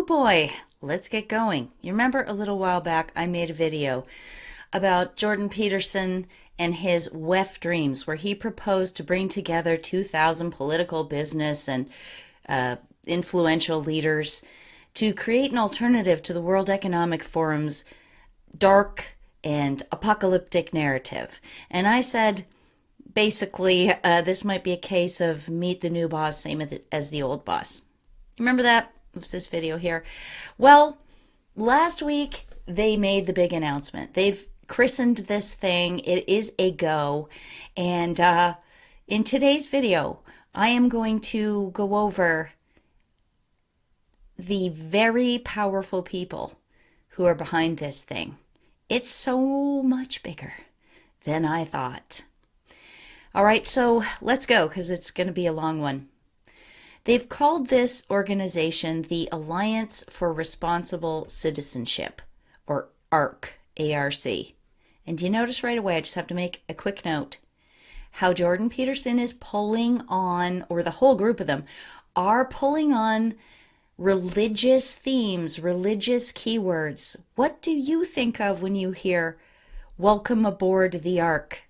boy, let's get going. You remember a little while back I made a video about Jordan Petersen and his WEF dreams, where he proposed to bring together 2,000 political, business, and influential leaders to create an alternative to the World Economic Forum's dark and apocalyptic narrative. And I said, basically, this might be a case of meet the new boss, same as the old boss. Remember that? It was this video here. Well, last week they made the big announcement. They've christened this thing. It is a go. And in today's video, I am going to go over the very powerful people who are behind this thing. It's so much bigger than I thought. All right, so let's go because it's going to be a long one. They've called this organization the Alliance for Responsible Citizenship, or ARC, A-R-C. And you notice right away, I just have to make a quick note, how Jordan Petersen is pulling on, or the whole group of them, are pulling on religious themes, religious keywords. What do you think of when you hear, welcome aboard the Ark?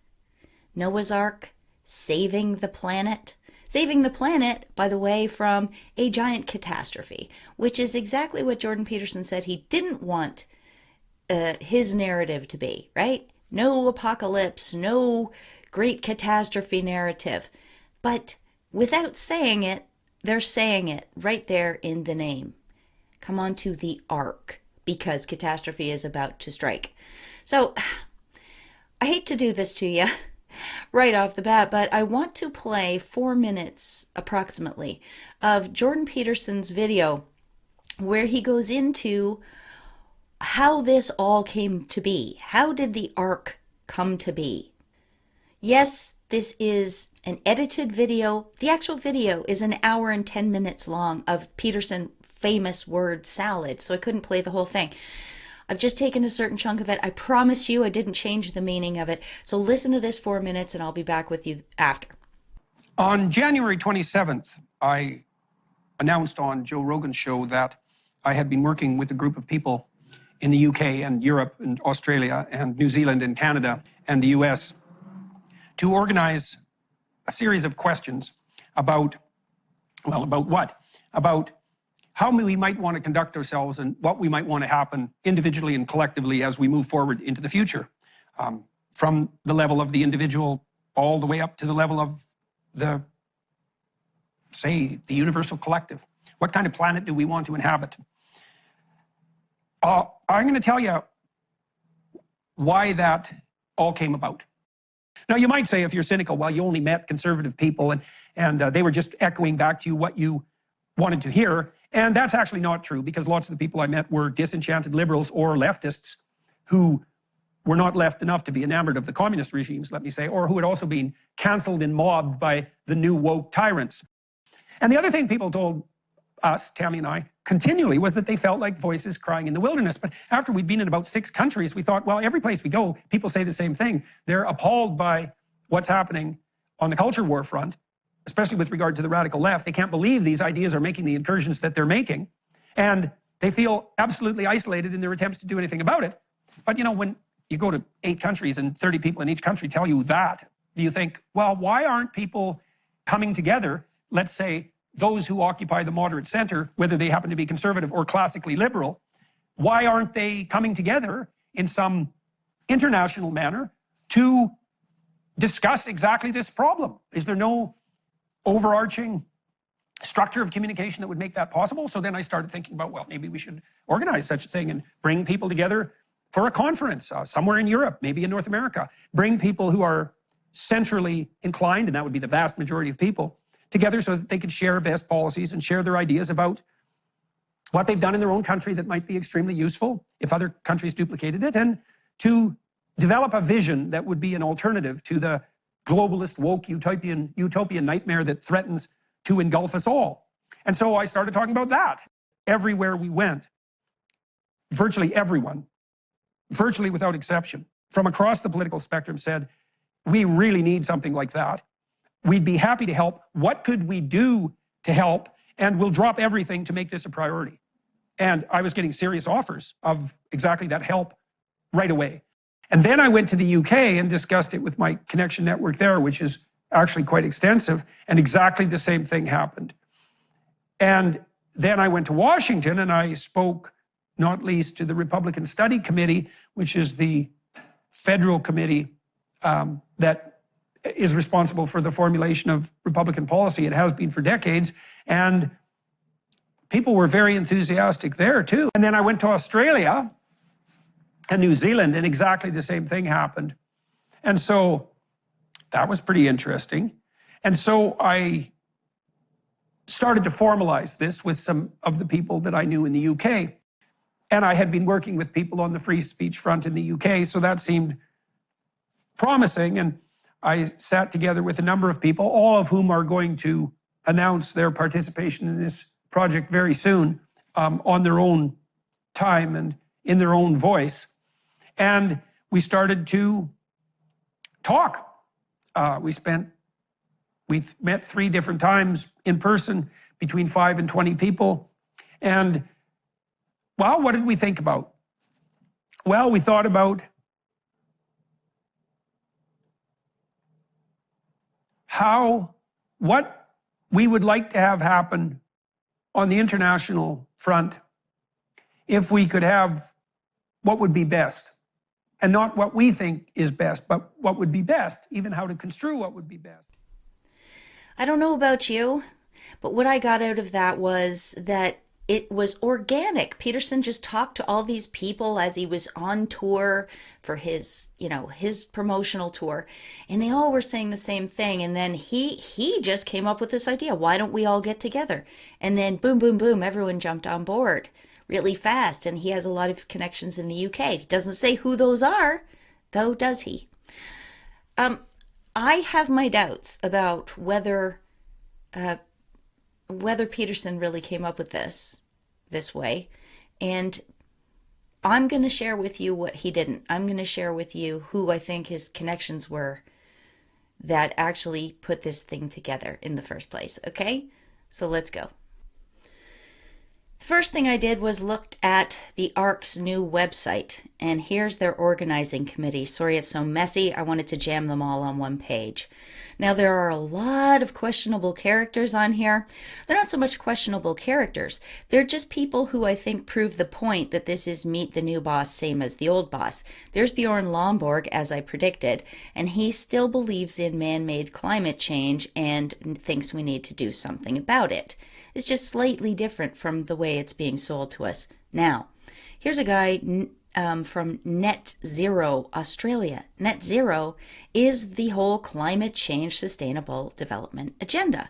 Noah's Ark, saving the planet. Saving the planet, by the way, from a giant catastrophe, which is exactly what Jordan Petersen said he didn't want his narrative to be, right? No apocalypse, no great catastrophe narrative. But without saying it, they're saying it right there in the name. Come on to the Ark, because catastrophe is about to strike. So, I hate to do this to you right off the bat, but I want to play 4 minutes approximately of Jordan Petersen's video where he goes into how this all came to be. How did the Ark come to be? Yes, this is an edited video. The actual video is an hour and 10 minutes long of Petersen famous word salad, so I couldn't play the whole thing. I've just taken a certain chunk of it. I promise you I didn't change the meaning of it. So listen to this 4 minutes and I'll be back with you after. On January 27th, I announced on Joe Rogan's show that I had been working with a group of people in the UK and Europe and Australia and New Zealand and Canada and the US to organize a series of questions about, well, about what? About how we might want to conduct ourselves and what we might want to happen individually and collectively as we move forward into the future, from the level of the individual all the way up to the level of the, say, the universal collective. What kind of planet do we want to inhabit? I'm going to tell you why that all came about. Now, you might say, if you're cynical, well, you only met conservative people and they were just echoing back to you what you wanted to hear. And that's actually not true, because lots of the people I met were disenchanted liberals or leftists who were not left enough to be enamored of the communist regimes, let me say, or who had also been canceled and mobbed by the new woke tyrants. And the other thing people told us, Tammy and I, continually was that they felt like voices crying in the wilderness. But after we'd been in about 6 countries, we thought, well, every place we go, people say the same thing. They're appalled by what's happening on the culture war front, especially with regard to the radical left. They can't believe these ideas are making the incursions that they're making. And they feel absolutely isolated in their attempts to do anything about it. But, you know, when you go to 8 countries and 30 people in each country tell you that, you think, well, why aren't people coming together, let's say, those who occupy the moderate center, whether they happen to be conservative or classically liberal, why aren't they coming together in some international manner to discuss exactly this problem? Is there no overarching structure of communication that would make that possible? So then I started thinking about, well, maybe we should organize such a thing and bring people together for a conference somewhere in Europe, maybe in North America. Bring people who are centrally inclined, and that would be the vast majority of people, together so that they could share best policies and share their ideas about what they've done in their own country that might be extremely useful if other countries duplicated it, and to develop a vision that would be an alternative to the globalist, woke, utopian nightmare that threatens to engulf us all. And so I started talking about that. Everywhere we went, virtually everyone, virtually without exception, from across the political spectrum said, we really need something like that. We'd be happy to help. What could we do to help? And we'll drop everything to make this a priority. And I was getting serious offers of exactly that help right away. And then I went to the UK and discussed it with my connection network there, which is actually quite extensive, and exactly the same thing happened. And then I went to Washington and I spoke not least to the Republican Study Committee, which is the federal committee that is responsible for the formulation of Republican policy. It has been for decades. And people were very enthusiastic there too. And then I went to Australia and New Zealand, and exactly the same thing happened. And so that was pretty interesting. And so I started to formalize this with some of the people that I knew in the UK. And I had been working with people on the free speech front in the UK, so that seemed promising. And I sat together with a number of people, all of whom are going to announce their participation in this project very soon, on their own time and in their own voice. And we started to talk. We met 3 different times in person, between 5 and 20 people. And, well, what did we think about? Well, we thought about what we would like to have happen on the international front if we could have what would be best. And not what we think is best, but what would be best, even how to construe what would be best. I don't know about you, but what I got out of that was that it was organic. Petersen just talked to all these people as he was on tour for his promotional tour, and they all were saying the same thing. And then he just came up with this idea, why don't we all get together? And then boom, boom, boom, everyone jumped on board really fast. And he has a lot of connections in the UK. He doesn't say who those are, though, does he? I have my doubts about whether Petersen really came up with this way. And I'm going to share with you what he didn't. I'm going to share with you who I think his connections were that actually put this thing together in the first place. Okay? So let's go. The first thing I did was looked at the ARC's new website, and here's their organizing committee. Sorry it's so messy. I wanted to jam them all on one page. Now, there are a lot of questionable characters on here. They're not so much questionable characters. They're just people who I think prove the point that this is meet the new boss, same as the old boss. There's Bjorn Lomborg, as I predicted, and he still believes in man-made climate change and thinks we need to do something about it. It's just slightly different from the way it's being sold to us now. Here's a guy from Net Zero Australia. Net Zero is the whole climate change sustainable development agenda.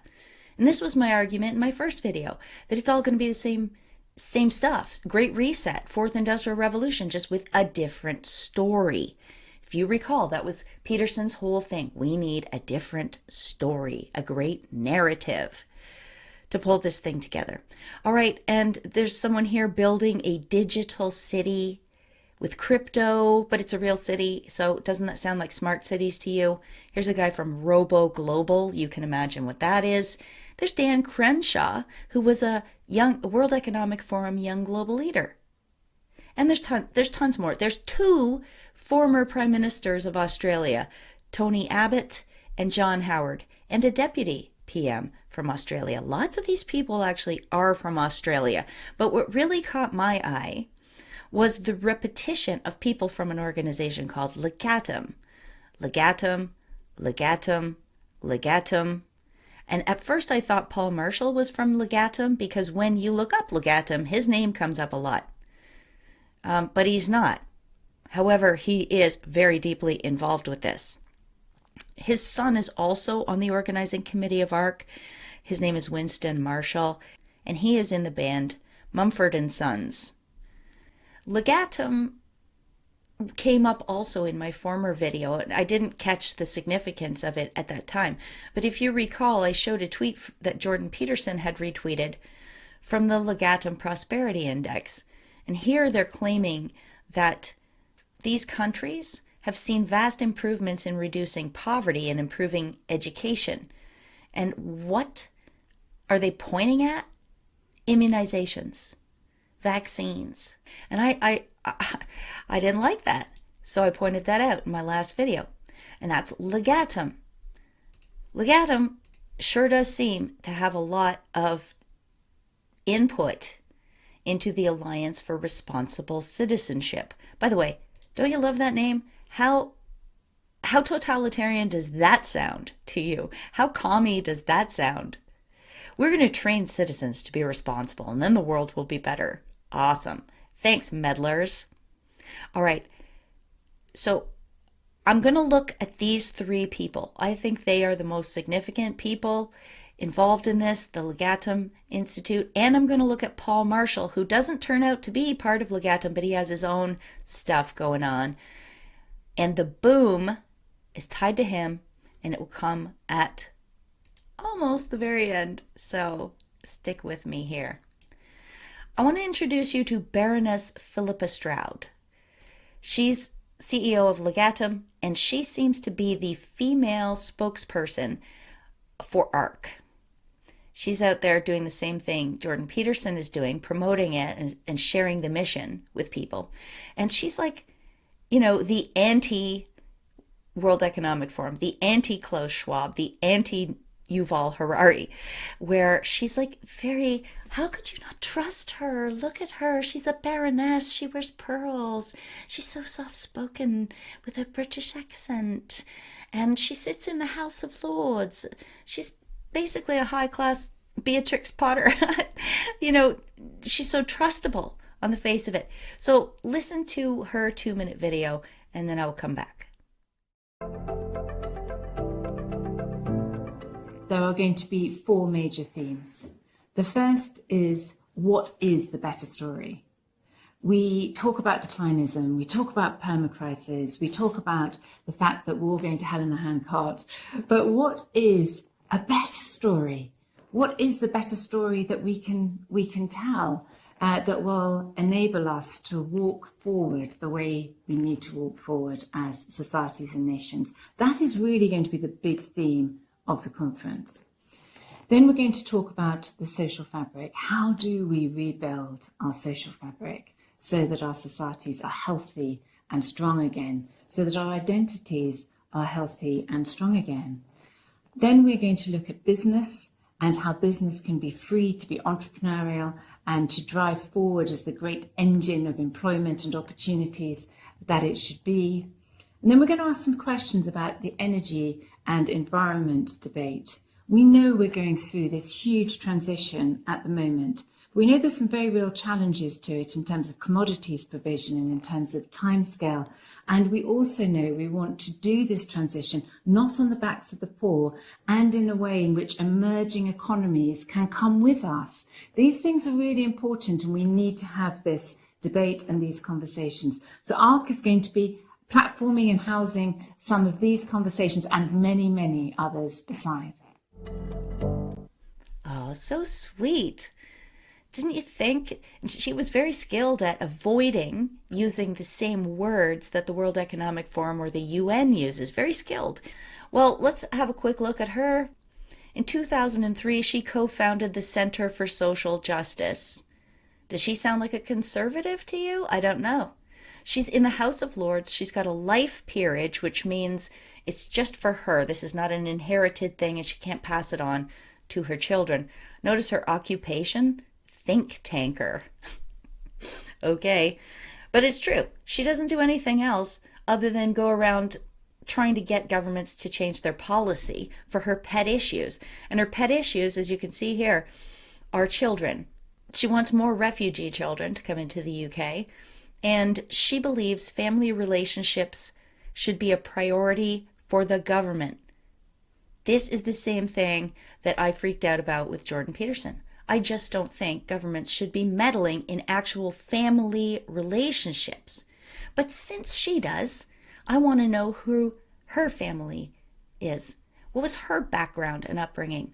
And this was my argument in my first video, that it's all going to be the same stuff. Great Reset, Fourth Industrial Revolution, just with a different story. If you recall, that was Petersen's whole thing. We need a different story, a great narrative to pull this thing together. All right, and there's someone here building a digital city with crypto, but it's a real city, so doesn't that sound like smart cities to you? Here's a guy from Robo Global. You can imagine what that is. There's Dan Crenshaw, who was a World Economic Forum young global leader. And there's tons more. There's 2 former prime ministers of Australia, Tony Abbott and John Howard, and a deputy PM from Australia. Lots of these people actually are from Australia. But what really caught my eye was the repetition of people from an organization called Legatum. Legatum, Legatum, Legatum. And at first I thought Paul Marshall was from Legatum, because when you look up Legatum, his name comes up a lot. But he's not. However, he is very deeply involved with this. His son is also on the organizing committee of ARC. His name is Winston Marshall, and he is in the band Mumford and Sons. Legatum came up also in my former video, and I didn't catch the significance of it at that time. But if you recall, I showed a tweet that Jordan Petersen had retweeted from the Legatum Prosperity Index. And here they're claiming that these countries have seen vast improvements in reducing poverty and improving education. And what are they pointing at? Immunizations. vaccines. And I didn't like that. So I pointed that out in my last video. And that's legatum. Legatum sure does seem to have a lot of input into the Alliance for Responsible Citizenship. By the way, don't you love that name? How totalitarian does that sound to you? How commie does that sound? We're going to train citizens to be responsible, and then the world will be better. Awesome. Thanks, meddlers. All right. So I'm going to look at these three people. I think they are the most significant people involved in this, the Legatum Institute. And I'm going to look at Paul Marshall, who doesn't turn out to be part of Legatum, but he has his own stuff going on. And the boom is tied to him, and it will come at almost the very end. So stick with me here. I want to introduce you to Baroness Philippa Stroud. She's CEO of Legatum, and she seems to be the female spokesperson for ARC. She's out there doing the same thing Jordan Petersen is doing, promoting it and sharing the mission with people. And she's like, the anti-World Economic Forum, the anti-Klaus Schwab, the anti-Yuval Harari, where she's like how could you not trust her? Look at her. She's a baroness. She wears pearls. She's so soft-spoken with a British accent. And she sits in the House of Lords. She's basically a high-class Beatrix Potter. She's so trustable on the face of it. So listen to her 2-minute video, and then I will come back. There are going to be 4 major themes. The first is, what is the better story? We talk about declinism, we talk about permacrisis, we talk about the fact that we're all going to hell in a handcart, but what is a better story? What is the better story that we can tell that will enable us to walk forward the way we need to walk forward as societies and nations? That is really going to be the big theme of the conference. Then we're going to talk about the social fabric. How do we rebuild our social fabric so that our societies are healthy and strong again, so that our identities are healthy and strong again? Then we're going to look at business and how business can be free to be entrepreneurial and to drive forward as the great engine of employment and opportunities that it should be. And then we're going to ask some questions about the energy and environment debate. We know we're going through this huge transition at the moment. We know there's some very real challenges to it in terms of commodities provision and in terms of timescale. And we also know we want to do this transition not on the backs of the poor and in a way in which emerging economies can come with us. These things are really important, and we need to have this debate and these conversations. So ARC is going to be platforming and housing some of these conversations and many, many others besides. Oh, so sweet. Didn't you think? She was very skilled at avoiding using the same words that the World Economic Forum or the UN uses. Very skilled. Well, let's have a quick look at her. In 2003, she co-founded the Center for Social Justice. Does she sound like a conservative to you? I don't know. She's in the House of Lords. She's got a life peerage, which means it's just for her. This is not an inherited thing, and she can't pass it on to her children. Notice her occupation, think tanker. Okay, but it's true. She doesn't do anything else other than go around trying to get governments to change their policy for her pet issues. And her pet issues, as you can see here, are children. She wants more refugee children to come into the UK. And she believes family relationships should be a priority for the government. This is the same thing that I freaked out about with Jordan Petersen. I just don't think governments should be meddling in actual family relationships. But since she does, I want to know who her family is. What was her background and upbringing?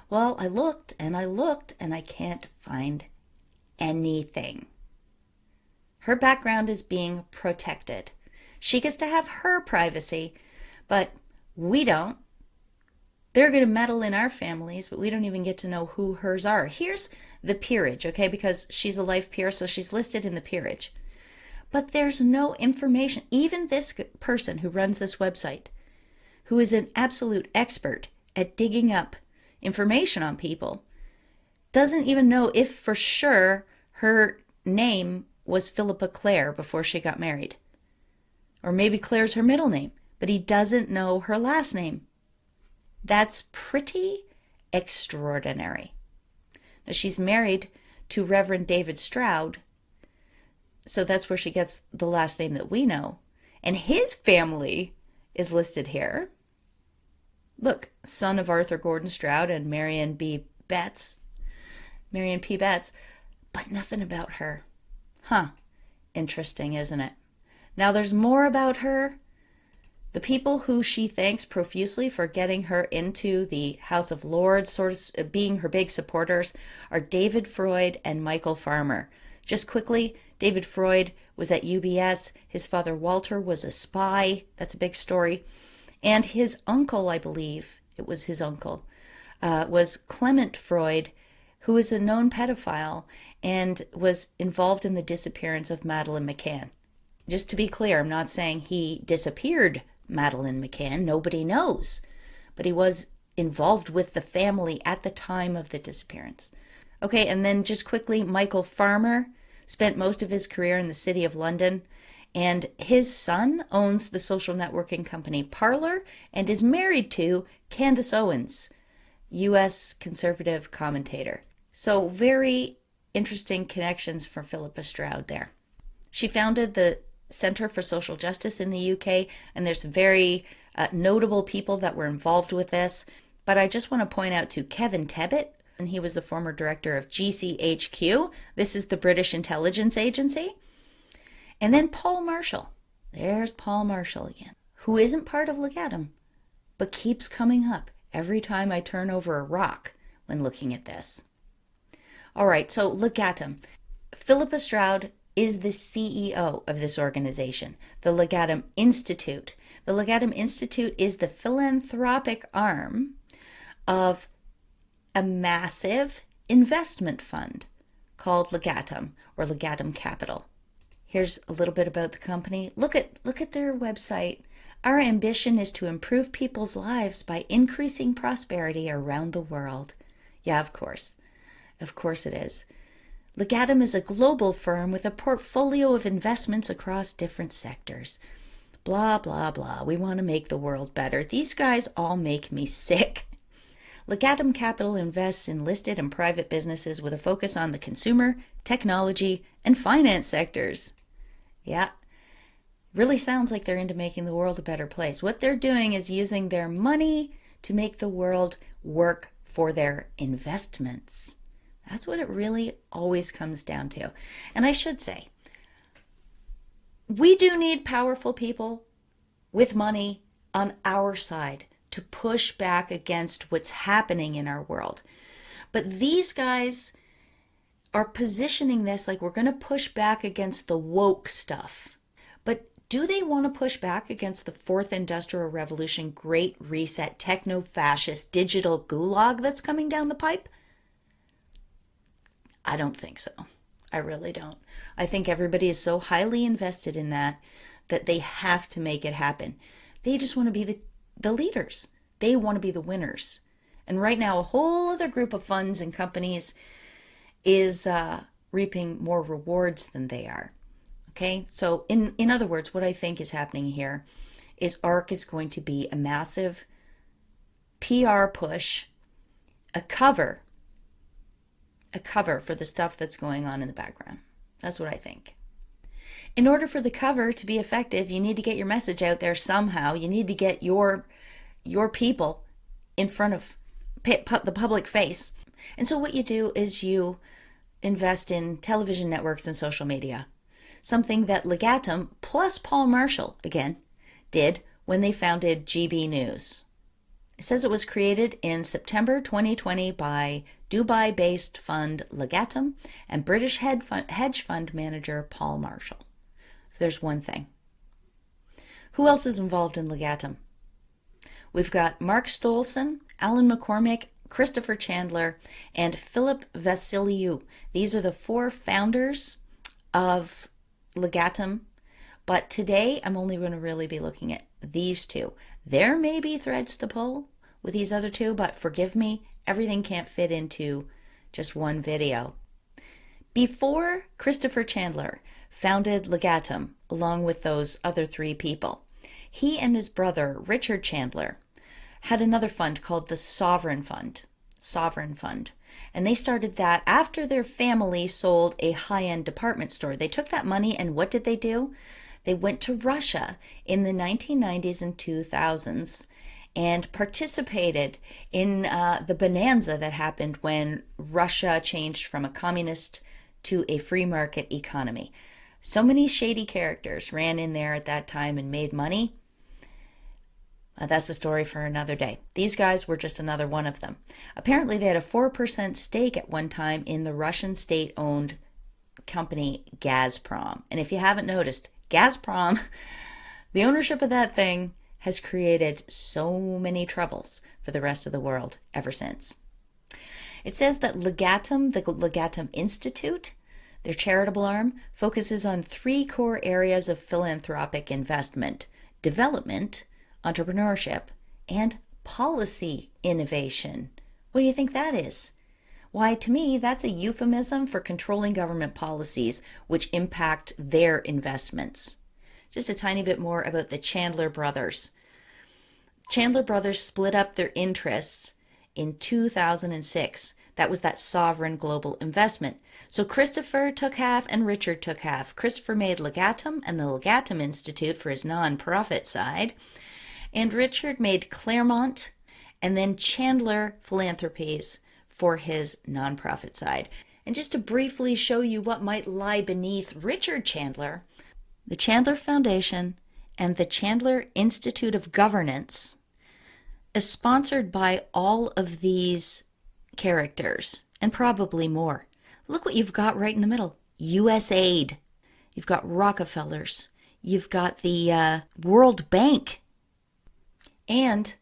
Well, I looked and I can't find anything. Her background is being protected. She gets to have her privacy, but we don't. They're going to meddle in our families, but we don't even get to know who hers are. Here's the peerage, okay, because she's a life peer, so she's listed in the peerage. But there's no information. Even this person who runs this website, who is an absolute expert at digging up information on people, doesn't even know if for sure her name was Philippa Clare before she got married. Or maybe Claire's her middle name, but he doesn't know her last name. That's pretty extraordinary. Now, she's married to Reverend David Stroud, so that's where she gets the last name that we know. And his family is listed here. Look, son of Arthur Gordon Stroud and Marion P. Betts, but nothing about her. Huh. Interesting, isn't it? Now there's more about her. The people who she thanks profusely for getting her into the House of Lords, sort of being her big supporters, are David Freud and Michael Farmer. Just quickly, David Freud was at UBS. His father Walter was a spy. That's a big story. And his uncle, I believe, it was his uncle, was Clement Freud, who is a known pedophile and was involved in the disappearance of Madeleine McCann. Just to be clear, I'm not saying he disappeared Madeleine McCann. Nobody knows. But he was involved with the family at the time of the disappearance. Okay, and then just quickly, Michael Farmer spent most of his career in the City of London, and his son owns the social networking company Parler and is married to Candace Owens, U.S. conservative commentator. So very interesting connections for Philippa Stroud there. She founded the Center for Social Justice in the UK, and there's very notable people that were involved with this. But I just want to point out to Kevin Tebbit, and he was the former director of GCHQ. This is the British intelligence agency. And then Paul Marshall. There's Paul Marshall again, who isn't part of Legatum, but keeps coming up every time I turn over a rock when looking at this. All right, so Legatum. Philippa Stroud is the CEO of this organization, the Legatum Institute. The Legatum Institute is the philanthropic arm of a massive investment fund called Legatum, or Legatum Capital. Here's a little bit about the company. Look at their website. Our ambition is to improve people's lives by increasing prosperity around the world. Yeah, of course. Of course it is. Legatum is a global firm with a portfolio of investments across different sectors. Blah, blah, blah. We want to make the world better. These guys all make me sick. Legatum Capital invests in listed and private businesses with a focus on the consumer, technology, and finance sectors. Yeah, really sounds like they're into making the world a better place. What they're doing is using their money to make the world work for their investments. That's what it really always comes down to. And I should say, we do need powerful people with money on our side to push back against what's happening in our world. But these guys are positioning this like we're going to push back against the woke stuff. But do they want to push back against the fourth industrial revolution, great reset, techno-fascist, digital gulag that's coming down the pipe? I don't think so. I really don't. I think everybody is so highly invested in that they have to make it happen. They just want to be the leaders. They want to be the winners. And right now, a whole other group of funds and companies is reaping more rewards than they are. Okay? So in other words, what I think is happening here is ARC is going to be a massive PR push, a cover for the stuff that's going on in the background. That's what I think. In order for the cover to be effective, you need to get your message out there somehow. You need to get your people in front of the public face. And so what you do is you invest in television networks and social media. Something that Legatum plus Paul Marshall, again, did when they founded GB News. It says it was created in September 2020 by Dubai-based fund Legatum and British hedge fund manager Paul Marshall. So there's one thing. Who else is involved in Legatum? We've got Mark Stolzen, Alan McCormick, Christopher Chandler, and Philip Vasiliou. These are the 4 founders of Legatum. But today, I'm only going to really be looking at these 2. There may be threads to pull with these other 2, but forgive me, everything can't fit into just one video. Before Christopher Chandler founded Legatum, along with those other 3 people, he and his brother, Richard Chandler, had another fund called the Sovereign Fund. And they started that after their family sold a high-end department store. They took that money and what did they do? They went to Russia in the 1990s and 2000s and participated in the bonanza that happened when Russia changed from a communist to a free market economy. So many shady characters ran in there at that time and made money. That's a story for another day. These guys were just another one of them. Apparently, they had a 4% stake at one time in the Russian state-owned company Gazprom. And if you haven't noticed, Gazprom, the ownership of that thing has created so many troubles for the rest of the world ever since. It says that Legatum, the Legatum Institute, their charitable arm, focuses on 3 core areas of philanthropic investment: development, entrepreneurship, and policy innovation. What do you think that is? Why, to me, that's a euphemism for controlling government policies which impact their investments. Just a tiny bit more about the Chandler brothers. Chandler brothers split up their interests in 2006. That was that sovereign global investment. So Christopher took half and Richard took half. Christopher made Legatum and the Legatum Institute for his non-profit side. And Richard made Claremont and then Chandler Philanthropies for his nonprofit side. And just to briefly show you what might lie beneath Richard Chandler, the Chandler Foundation and the Chandler Institute of Governance is sponsored by all of these characters and probably more. Look what you've got right in the middle. USAID. You've got Rockefellers. You've got the World Bank. And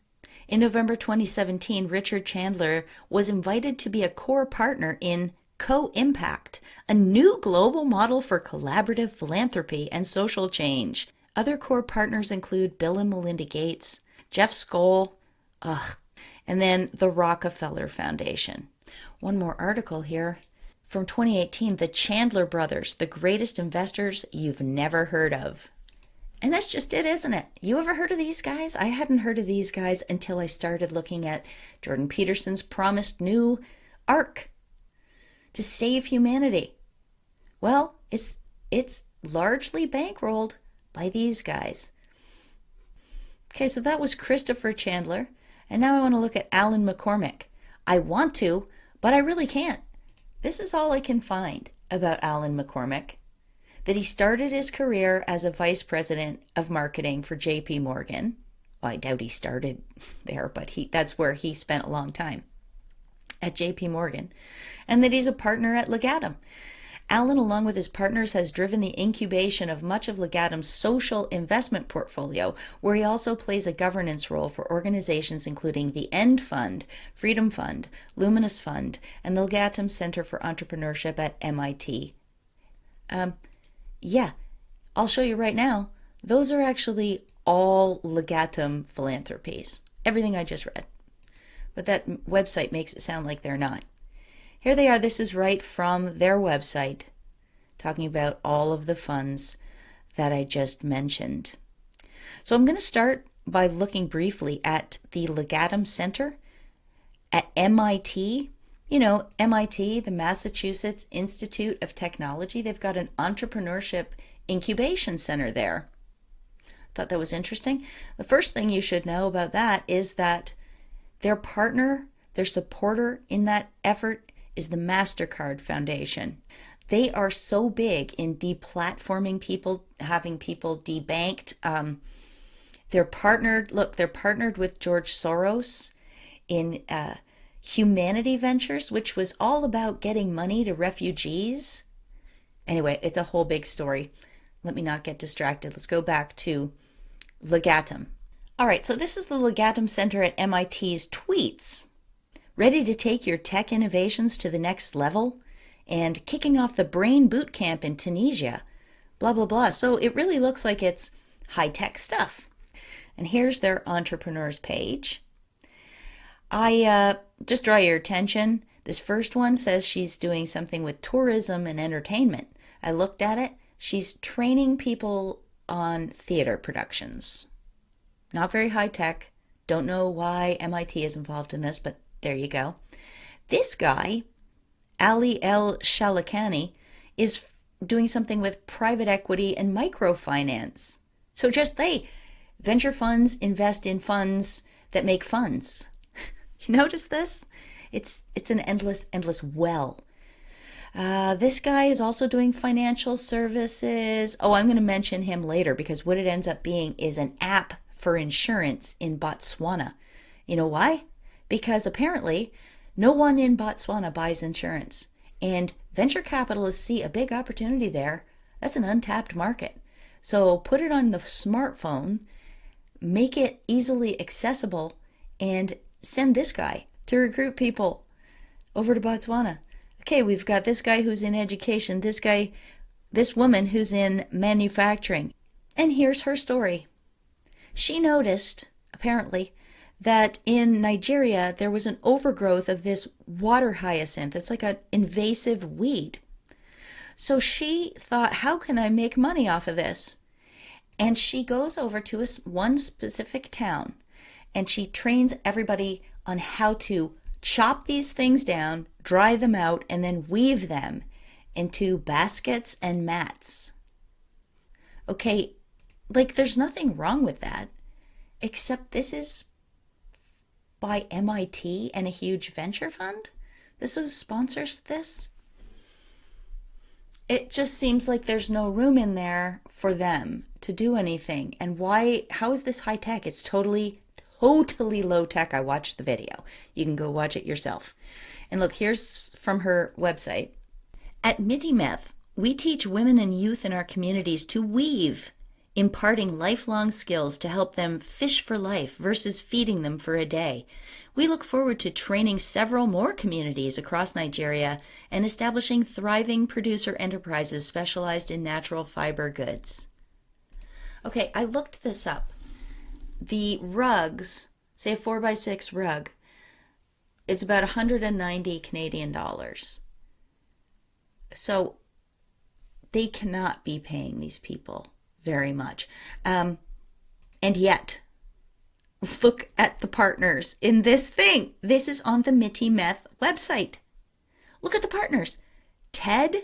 in November 2017, Richard Chandler was invited to be a core partner in Co-Impact, a new global model for collaborative philanthropy and social change. Other core partners include Bill and Melinda Gates, Jeff Skoll, and then the Rockefeller Foundation. One more article here from 2018, the Chandler Brothers, the greatest investors you've never heard of. And that's just it, isn't it? You ever heard of these guys? I hadn't heard of these guys until I started looking at Jordan Peterson's promised new arc to save humanity. Well, it's largely bankrolled by these guys. Okay, so that was Christopher Chandler. And now I want to look at Alan McCormick. I want to, but I really can't. This is all I can find about Alan McCormick. That he started his career as a vice president of marketing for JP Morgan. Well, I doubt he started there, but that's where he spent a long time, at JP Morgan. And that he's a partner at Legatum. Alan, along with his partners, has driven the incubation of much of Legatum's social investment portfolio, where he also plays a governance role for organizations including the End Fund, Freedom Fund, Luminous Fund, and the Legatum Center for Entrepreneurship at MIT. Yeah, I'll show you right now. Those are actually all Legatum philanthropies. Everything I just read. But that website makes it sound like they're not. Here they are. This is right from their website, talking about all of the funds that I just mentioned. So I'm going to start by looking briefly at the Legatum Center at MIT. You know, MIT, the Massachusetts Institute of Technology, they've got an entrepreneurship incubation center there. Thought that was interesting. The first thing you should know about that is that their partner, their supporter in that effort is the MasterCard Foundation. They are so big in deplatforming people, having people debanked. They're partnered with George Soros in Humanity Ventures, which was all about getting money to refugees. Anyway, it's a whole big story. Let me not get distracted. Let's go back to Legatum. All right, so this is the Legatum Center at MIT's tweets. Ready to take your tech innovations to the next level? And kicking off the Brain Boot Camp in Tunisia. Blah, blah, blah. So it really looks like it's high-tech stuff. And here's their entrepreneurs page. I just draw your attention. This first one says she's doing something with tourism and entertainment. I looked at it. She's training people on theater productions. Not very high tech. Don't know why MIT is involved in this, but there you go. This guy, Ali El Shalakani, is doing something with private equity and microfinance. So just venture funds invest in funds that make funds. You notice this? It's an endless well. This guy is also doing financial services. Oh, I'm going to mention him later because what it ends up being is an app for insurance in Botswana. You know why? Because apparently no one in Botswana buys insurance. And venture capitalists see a big opportunity there. That's an untapped market. So put it on the smartphone, make it easily accessible, and send this guy to recruit people over to Botswana. Okay, we've got this guy who's in education, this woman who's in manufacturing. And here's her story. She noticed, apparently, that in Nigeria there was an overgrowth of this water hyacinth. It's like an invasive weed. So she thought, how can I make money off of this? And she goes over to one specific town and she trains everybody on how to chop these things down, dry them out, and then weave them into baskets and mats. Okay, like there's nothing wrong with that, except this is by MIT and a huge venture fund. This is who sponsors this. It just seems like there's no room in there for them to do anything. And why? How is this high tech? It's totally low tech. I watched the video. You can go watch it yourself. And look, here's from her website. At MITIMETH, we teach women and youth in our communities to weave, imparting lifelong skills to help them fish for life versus feeding them for a day. We look forward to training several more communities across Nigeria and establishing thriving producer enterprises specialized in natural fiber goods. Okay, I looked this up. The rugs, say a 4x6 rug, is about 190 Canadian dollars. So they cannot be paying these people very much. And yet, look at the partners in this thing. This is on the MITIMETH website. Look at the partners. TED,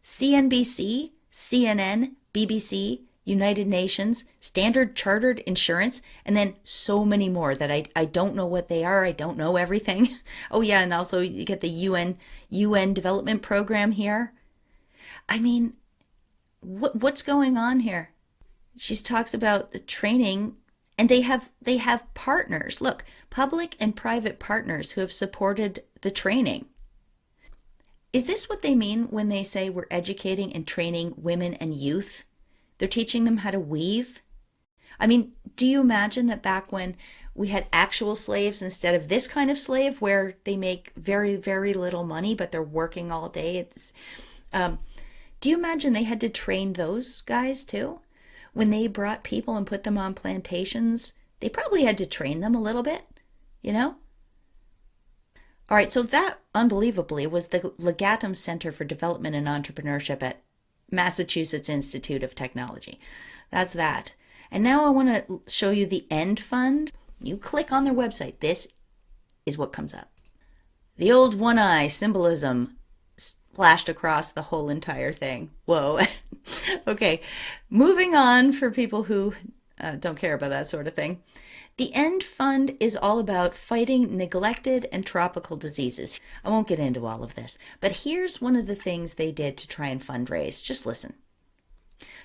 CNBC, CNN, BBC, United Nations, Standard Chartered Insurance, and then so many more that I don't know what they are. I don't know everything. Oh yeah, and also you get the UN Development Program here. I mean, what's going on here? She talks about the training, and they have partners. Look, public and private partners who have supported the training. Is this what they mean when they say we're educating and training women and youth? They're teaching them how to weave. I mean, do you imagine that back when we had actual slaves instead of this kind of slave where they make very, very little money, but they're working all day? Do you imagine they had to train those guys too? When they brought people and put them on plantations, they probably had to train them a little bit, you know? All right, so that, unbelievably, was the Legatum Center for Development and Entrepreneurship at Massachusetts Institute of Technology. That's that. And now I want to show you the End Fund. You click on their website. This is what comes up. The old one-eye symbolism splashed across the whole entire thing. Whoa. Okay, moving on for people who don't care about that sort of thing. The End Fund is all about fighting neglected and tropical diseases. I won't get into all of this, but here's one of the things they did to try and fundraise. Just listen.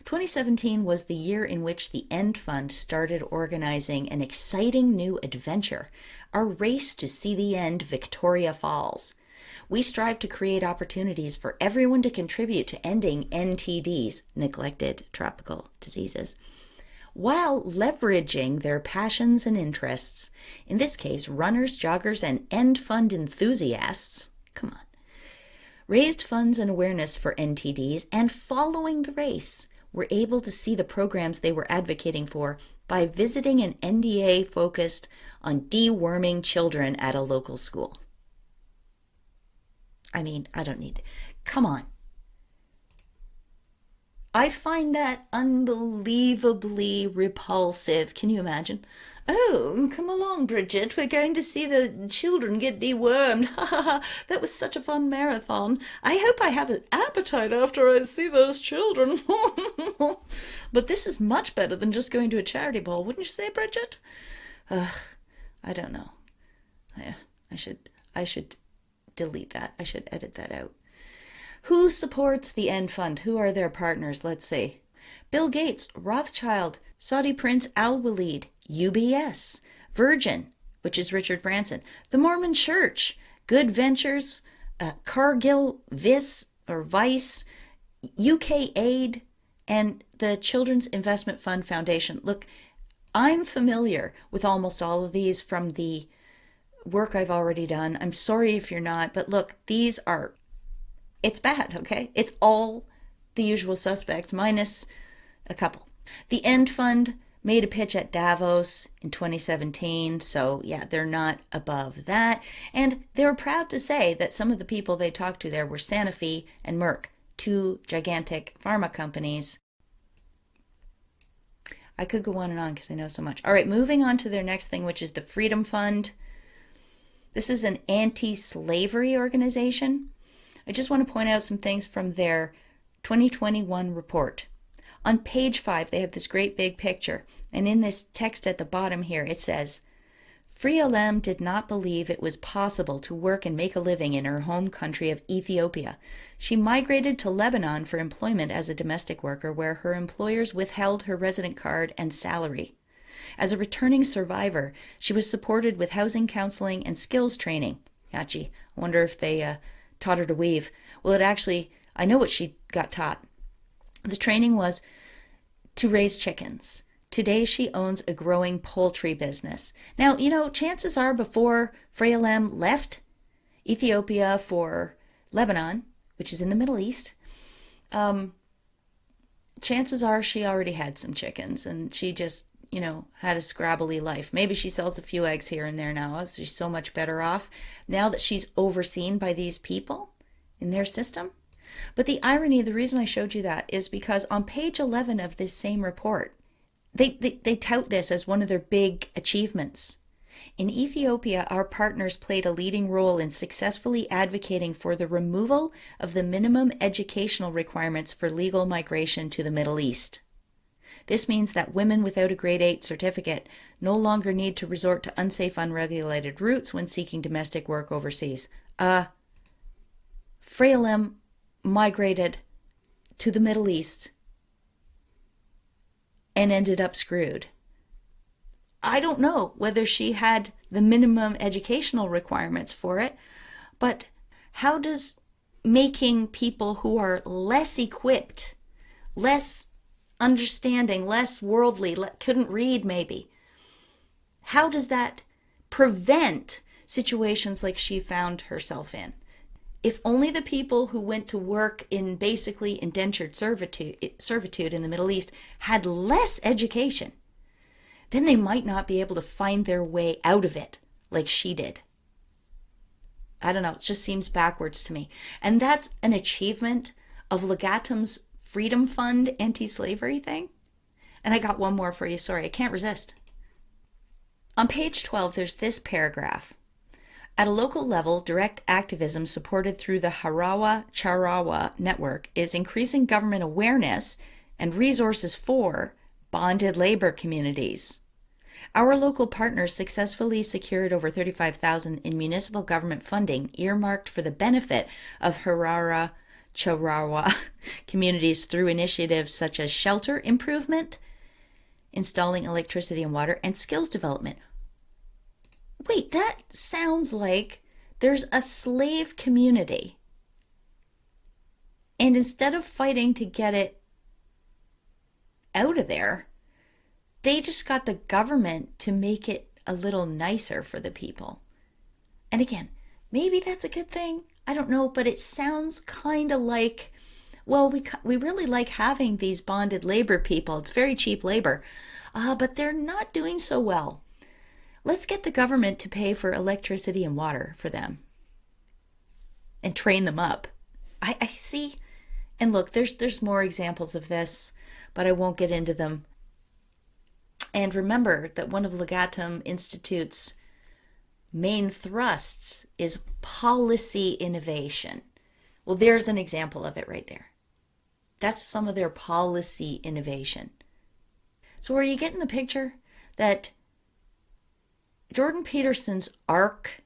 2017 was the year in which the End Fund started organizing an exciting new adventure, our race to see the end Victoria Falls. We strive to create opportunities for everyone to contribute to ending NTDs, neglected tropical diseases. while leveraging their passions and interests. In this case, runners, joggers, and end fund enthusiasts, come on, raised funds and awareness for NTDs, and following the race, were able to see the programs they were advocating for by visiting an NDA focused on deworming children at a local school. I mean, I don't need, come on. I find that unbelievably repulsive. Can you imagine? Oh, come along, Bridget. We're going to see the children get dewormed. Ha ha ha. That was such a fun marathon. I hope I have an appetite after I see those children. But this is much better than just going to a charity ball, wouldn't you say, Bridget? I don't know. I should delete that. I should edit that out. Who supports the End Fund? Who are their partners? Let's see. Bill Gates, Rothschild, Saudi Prince Al Walid, UBS, Virgin, which is Richard Branson, the Mormon Church, Good Ventures, Cargill, Vice, UK Aid, and the Children's Investment Fund Foundation. Look, I'm familiar with almost all of these from the work I've already done. I'm sorry if you're not, but look, these are, it's bad, okay? It's all the usual suspects, minus a couple. The End Fund made a pitch at Davos in 2017, so yeah, they're not above that. And they were proud to say that some of the people they talked to there were Sanofi and Merck, two gigantic pharma companies. I could go on because I know so much. All right, moving on to their next thing, which is the Freedom Fund. This is an anti-slavery organization. I just want to point out some things from their 2021 report. On page 5, they have this great big picture, and in this text at the bottom here, it says, Free-Alem did not believe it was possible to work and make a living in her home country of Ethiopia. She migrated to Lebanon for employment as a domestic worker, where her employers withheld her resident card and salary. As a returning survivor, she was supported with housing counseling and skills training. Yachi, I wonder if they taught her to weave. Well, I know what she got taught. The training was to raise chickens. Today she owns a growing poultry business. Now, chances are before Free-Alem left Ethiopia for Lebanon, which is in the Middle East, chances are she already had some chickens and she just, had a scrabbly life. Maybe she sells a few eggs here and there now. She's so much better off now that she's overseen by these people in their system. But the irony, the reason I showed you that is because on page 11 of this same report, they tout this as one of their big achievements. In Ethiopia, our partners played a leading role in successfully advocating for the removal of the minimum educational requirements for legal migration to the Middle East. This means that women without a grade 8 certificate no longer need to resort to unsafe, unregulated routes when seeking domestic work overseas. Free-Alem migrated to the Middle East and ended up screwed. I don't know whether she had the minimum educational requirements for it, but how does making people who are less equipped, less understanding, less worldly, couldn't read maybe, how does that prevent situations like she found herself in? If only the people who went to work in basically indentured servitude in the Middle East had less education, then they might not be able to find their way out of it like she did. I don't know, it just seems backwards to me. And that's an achievement of Legatum's Freedom Fund anti-slavery thing. And I got one more for you, sorry, I can't resist. On page 12, there's this paragraph. At a local level, direct activism supported through the Harawa Charawa network is increasing government awareness and resources for bonded labor communities. Our local partners successfully secured over $35,000 in municipal government funding earmarked for the benefit of Harawa Charawa communities through initiatives such as shelter improvement, installing electricity and water, and skills development. Wait, that sounds like there's a slave community. And instead of fighting to get it out of there, They just got the government to make it a little nicer for the people. And again, maybe that's a good thing. I don't know, but it sounds kind of like, well, we really like having these bonded labor people. It's very cheap labor, but they're not doing so well. Let's get the government to pay for electricity and water for them and train them up. I see. And look, there's more examples of this, but I won't get into them. And remember that one of Legatum Institute's main thrusts is policy innovation. Well, there's an example of it right there. That's some of their policy innovation. So are you getting the picture that Jordan Peterson's ARC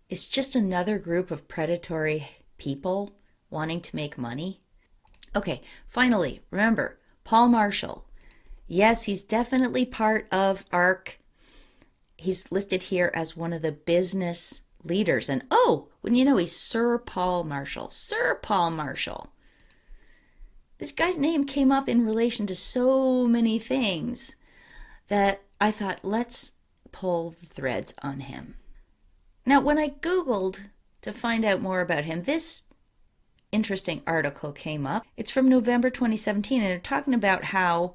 is just another group of predatory people wanting to make money? Okay, finally, remember, Paul Marshall. Yes, he's definitely part of ARC. He's listed here as one of the business leaders. And oh, wouldn't you know, he's Sir Paul Marshall. Sir Paul Marshall. This guy's name came up in relation to so many things that I thought, let's pull the threads on him. Now, when I Googled to find out more about him, this interesting article came up. It's from November 2017, and they're talking about how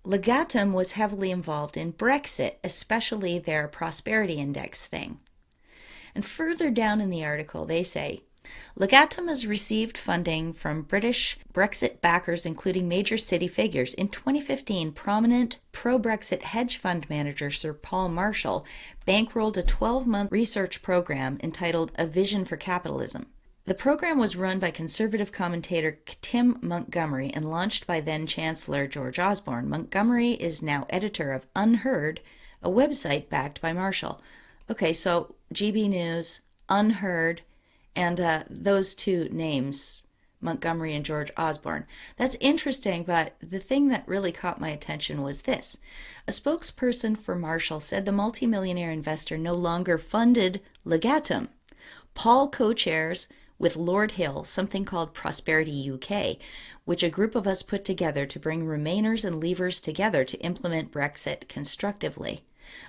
Legatum was heavily involved in Brexit, especially their prosperity index thing. And further down in the article, they say, Legatum has received funding from British Brexit backers, including major city figures. In 2015, prominent pro-Brexit hedge fund manager Sir Paul Marshall bankrolled a 12-month research program entitled A Vision for Capitalism. The program was run by conservative commentator Tim Montgomery and launched by then-Chancellor George Osborne. Montgomery is now editor of Unheard, a website backed by Marshall. Okay, so GB News, Unheard, and those two names, Montgomery and George Osborne. That's interesting, but the thing that really caught my attention was this. A spokesperson for Marshall said the multimillionaire investor no longer funded Legatum. Paul co-chairs with Lord Hill something called Prosperity UK, which a group of us put together to bring Remainers and Leavers together to implement Brexit constructively.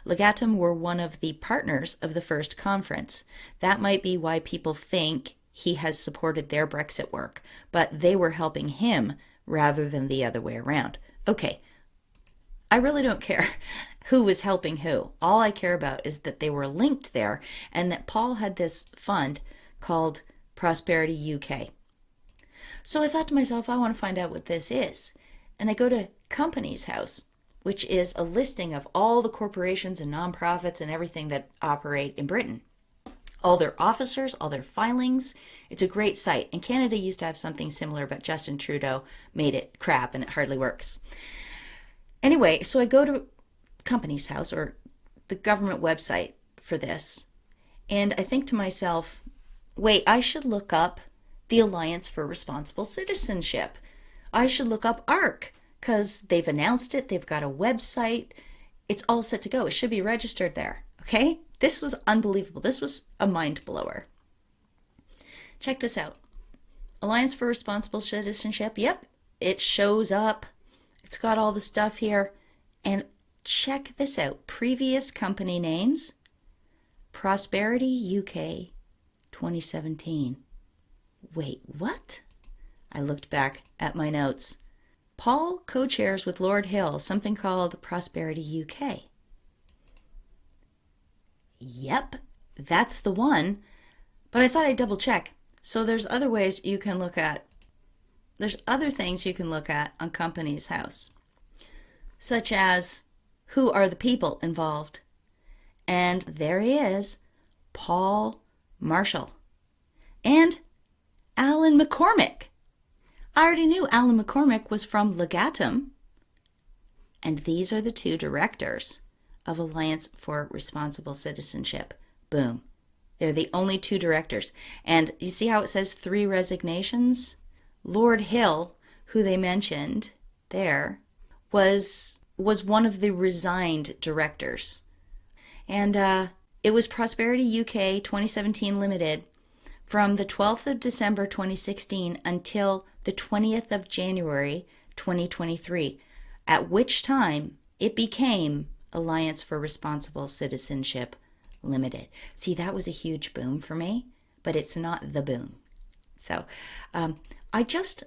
Legatum were one of the partners of the first conference. That might be why people think he has supported their Brexit work, but they were helping him rather than the other way around. Okay, I really don't care who was helping who. All I care about is that they were linked there and that Paul had this fund called Prosperity UK. So I thought to myself, I want to find out what this is. And I go to Companies House, which is a listing of all the corporations and nonprofits and everything that operate in Britain. All their officers, all their filings. It's a great site. And Canada used to have something similar, but Justin Trudeau made it crap and it hardly works. Anyway, so I go to Companies House, or the government website for this, and I think to myself, wait, I should look up the Alliance for Responsible Citizenship. I should look up ARC, because they've announced it, they've got a website, it's all set to go. It should be registered there, okay? This was unbelievable. This was a mind blower. Check this out. Alliance for Responsible Citizenship, yep, it shows up. It's got all the stuff here. And check this out. Previous company names, Prosperity UK 2017. Wait, what? I looked back at my notes. Paul co-chairs with Lord Hill something called Prosperity UK. Yep, that's the one. But I thought I'd double check. So there's other ways you can look at. There's other things you can look at on Companies House, such as who are the people involved. And there he is, Paul Marshall and Alan McCormick. I already knew Alan McCormick was from Legatum. And these are the two directors of Alliance for Responsible Citizenship. Boom. They're the only two directors. And you see how it says 3 resignations? Lord Hill, who they mentioned there, was one of the resigned directors. And it was Prosperity UK 2017 Limited from the 12th of December 2016 until the 20th of January 2023. at which time it became Alliance for Responsible Citizenship Limited. See, that was a huge boom for me, but it's not the boom. So I just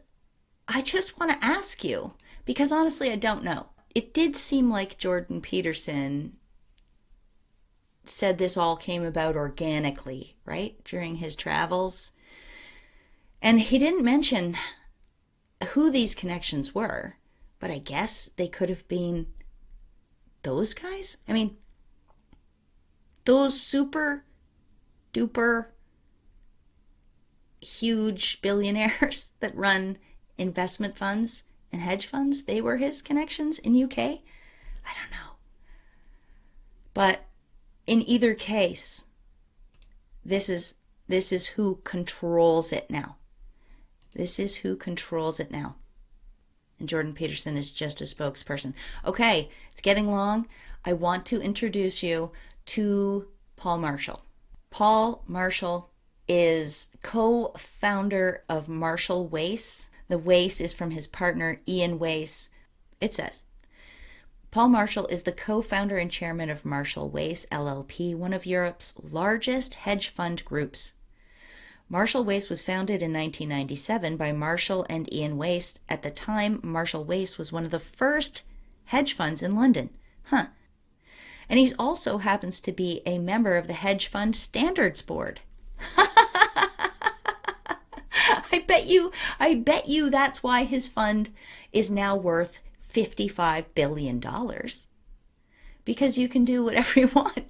want to ask you, because honestly, I don't know. It did seem like Jordan Petersen said this all came about organically, right, during his travels. And he didn't mention who these connections were, but I guess they could have been those guys. I mean, those super duper huge billionaires that run investment funds and hedge funds, they were his connections in UK? I don't know. But in either case, this is who controls it now. This is who controls it now. And Jordan Petersen is just a spokesperson. Okay, it's getting long. I want to introduce you to Paul Marshall. Paul Marshall is co-founder of Marshall Wace. The Wace is from his partner Ian Wace. It says, Paul Marshall is the co-founder and chairman of Marshall Wace LLP, one of Europe's largest hedge fund groups. Marshall Wace was founded in 1997 by Marshall and Ian Wace. At the time, Marshall Wace was one of the first hedge funds in London. And he also happens to be a member of the Hedge Fund Standards Board. I bet you that's why his fund is now worth $55 billion. Because you can do whatever you want.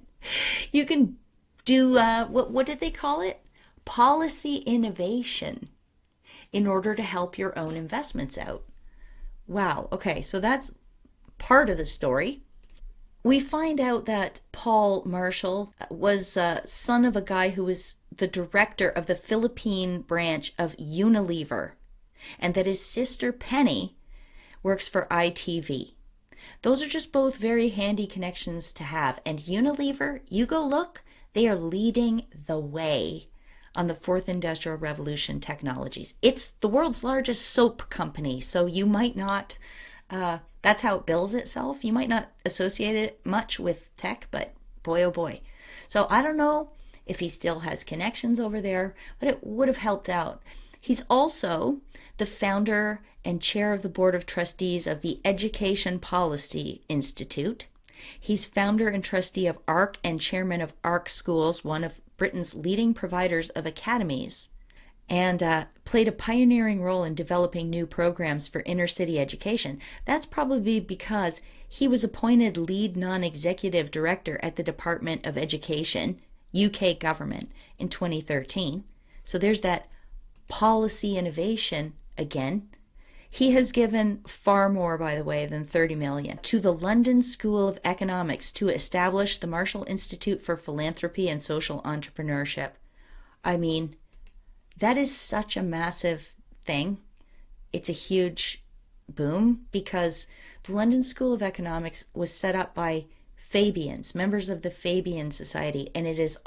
You can do, what did they call it? Policy innovation in order to help your own investments out. Wow. Okay, so that's part of the story. We find out that Paul Marshall was son of a guy who was the director of the Philippine branch of Unilever, and that his sister Penny works for ITV. Those are just both very handy connections to have. And Unilever, you go look, they are leading the way on the fourth industrial revolution technologies. It's the world's largest soap company, so you might not, that's how it bills itself. You might not associate it much with tech, but boy, oh boy. So I don't know if he still has connections over there, but it would have helped out. He's also the founder and chair of the board of trustees of the Education Policy Institute. He's founder and trustee of ARC and chairman of ARC Schools, one of Britain's leading providers of academies, and played a pioneering role in developing new programs for inner city education. That's probably because he was appointed lead non-executive director at the Department of Education, UK government, in 2013. So there's that policy innovation again. He has given far more, by the way, than 30 million to the London School of Economics to establish the Marshall Institute for Philanthropy and Social Entrepreneurship. I mean, that is such a massive thing. It's a huge boom because the London School of Economics was set up by Fabians, members of the Fabian Society, and it is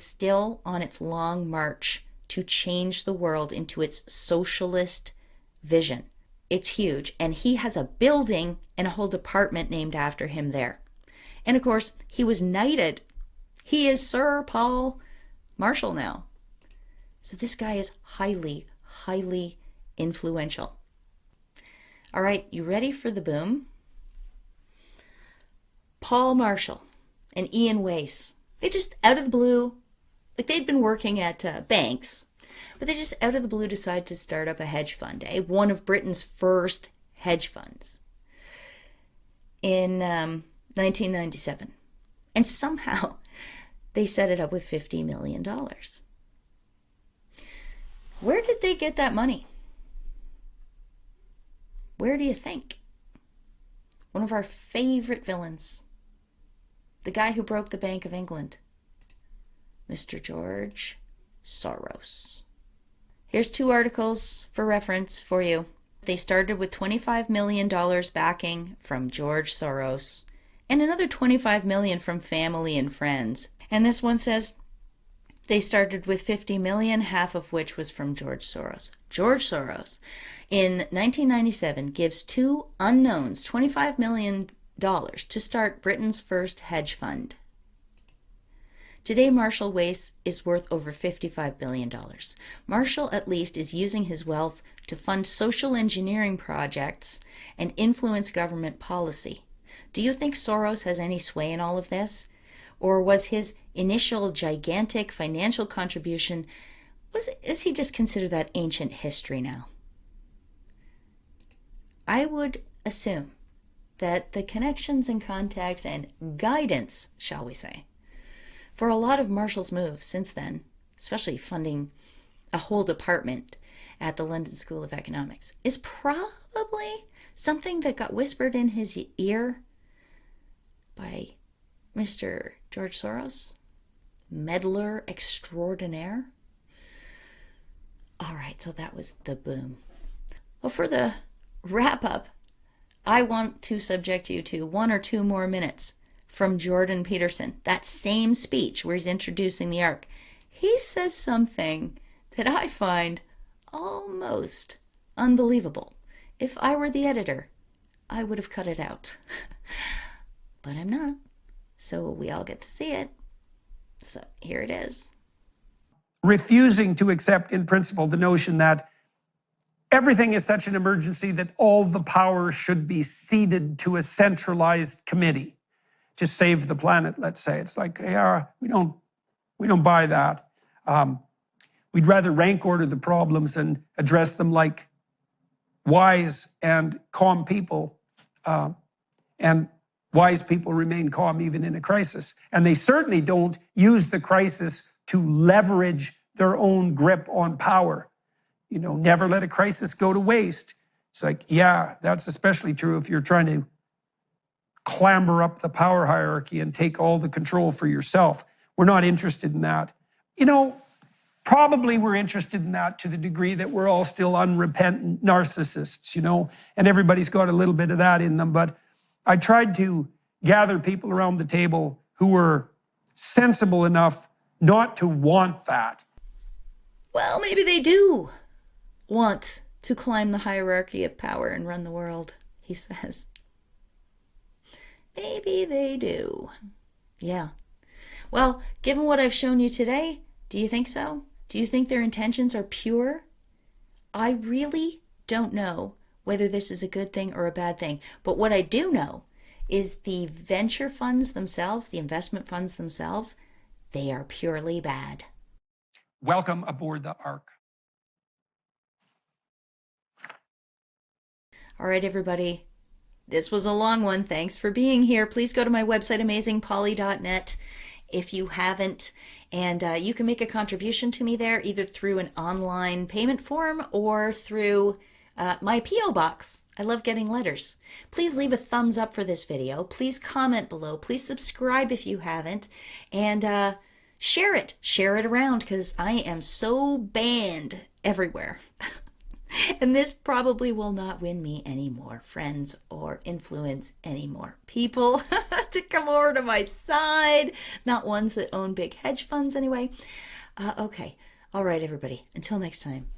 still on its long march to change the world into its socialist vision. It's huge, and he has a building and a whole department named after him there. And of course, he was knighted. He is Sir Paul Marshall now. So this guy is highly, highly influential. All right, you ready for the boom? Paul Marshall and Ian Wace, they just out of the blue, like they'd been working at banks, but they just out of the blue decided to start up a hedge fund, one of Britain's first hedge funds in 1997. And somehow they set it up with $50 million. Where did they get that money? Where do you think? One of our favorite villains, the guy who broke the Bank of England, Mr. George Soros. Here's 2 articles for reference for you. They started with $25 million backing from George Soros and another $25 million from family and friends. And this one says, They started with 50 million, half of which was from George Soros. George Soros, in 1997, gives two unknowns $25 million to start Britain's first hedge fund. Today, Marshall Wace is worth over $55 billion. Marshall, at least, is using his wealth to fund social engineering projects and influence government policy. Do you think Soros has any sway in all of this? Or was his initial gigantic financial contribution, is he just considered that ancient history now? I would assume that the connections and contacts and guidance, shall we say, for a lot of Marshall's moves since then, especially funding a whole department at the London School of Economics, is probably something that got whispered in his ear by Mr. George Soros, meddler extraordinaire. All right, so that was the boom. Well, for the wrap up, I want to subject you to 1 or 2 more minutes from Jordan Petersen, that same speech where he's introducing the ark. He says something that I find almost unbelievable. If I were the editor, I would have cut it out. But I'm not. So we all get to see it. So here it is. Refusing to accept in principle the notion that everything is such an emergency that all the power should be ceded to a centralized committee to save the planet, let's say. It's like, yeah, we don't buy that. We'd rather rank order the problems and address them like wise and calm people. And wise people remain calm even in a crisis. And they certainly don't use the crisis to leverage their own grip on power. You know, never let a crisis go to waste. It's like, yeah, that's especially true if you're trying to clamber up the power hierarchy and take all the control for yourself. We're not interested in that. You know, probably we're interested in that to the degree that we're all still unrepentant narcissists, you know, and everybody's got a little bit of that in them. But I tried to gather people around the table who were sensible enough not to want that. Well, maybe they do want to climb the hierarchy of power and run the world, he says. Maybe they do. Yeah. Well, given what I've shown you today, do you think so? Do you think their intentions are pure? I really don't know whether this is a good thing or a bad thing. But what I do know is the venture funds themselves, the investment funds themselves, they are purely bad. Welcome aboard the Ark. All right, everybody. This was a long one. Thanks for being here. Please go to my website, amazingpolly.net, if you haven't. And you can make a contribution to me there, either through an online payment form or through my P.O. box. I love getting letters. Please leave a thumbs up for this video. Please comment below. Please subscribe if you haven't. And share it. Share it around, because I am so banned everywhere. And this probably will not win me any more friends or influence any more people to come over to my side. Not ones that own big hedge funds anyway. Okay. All right, everybody. Until next time.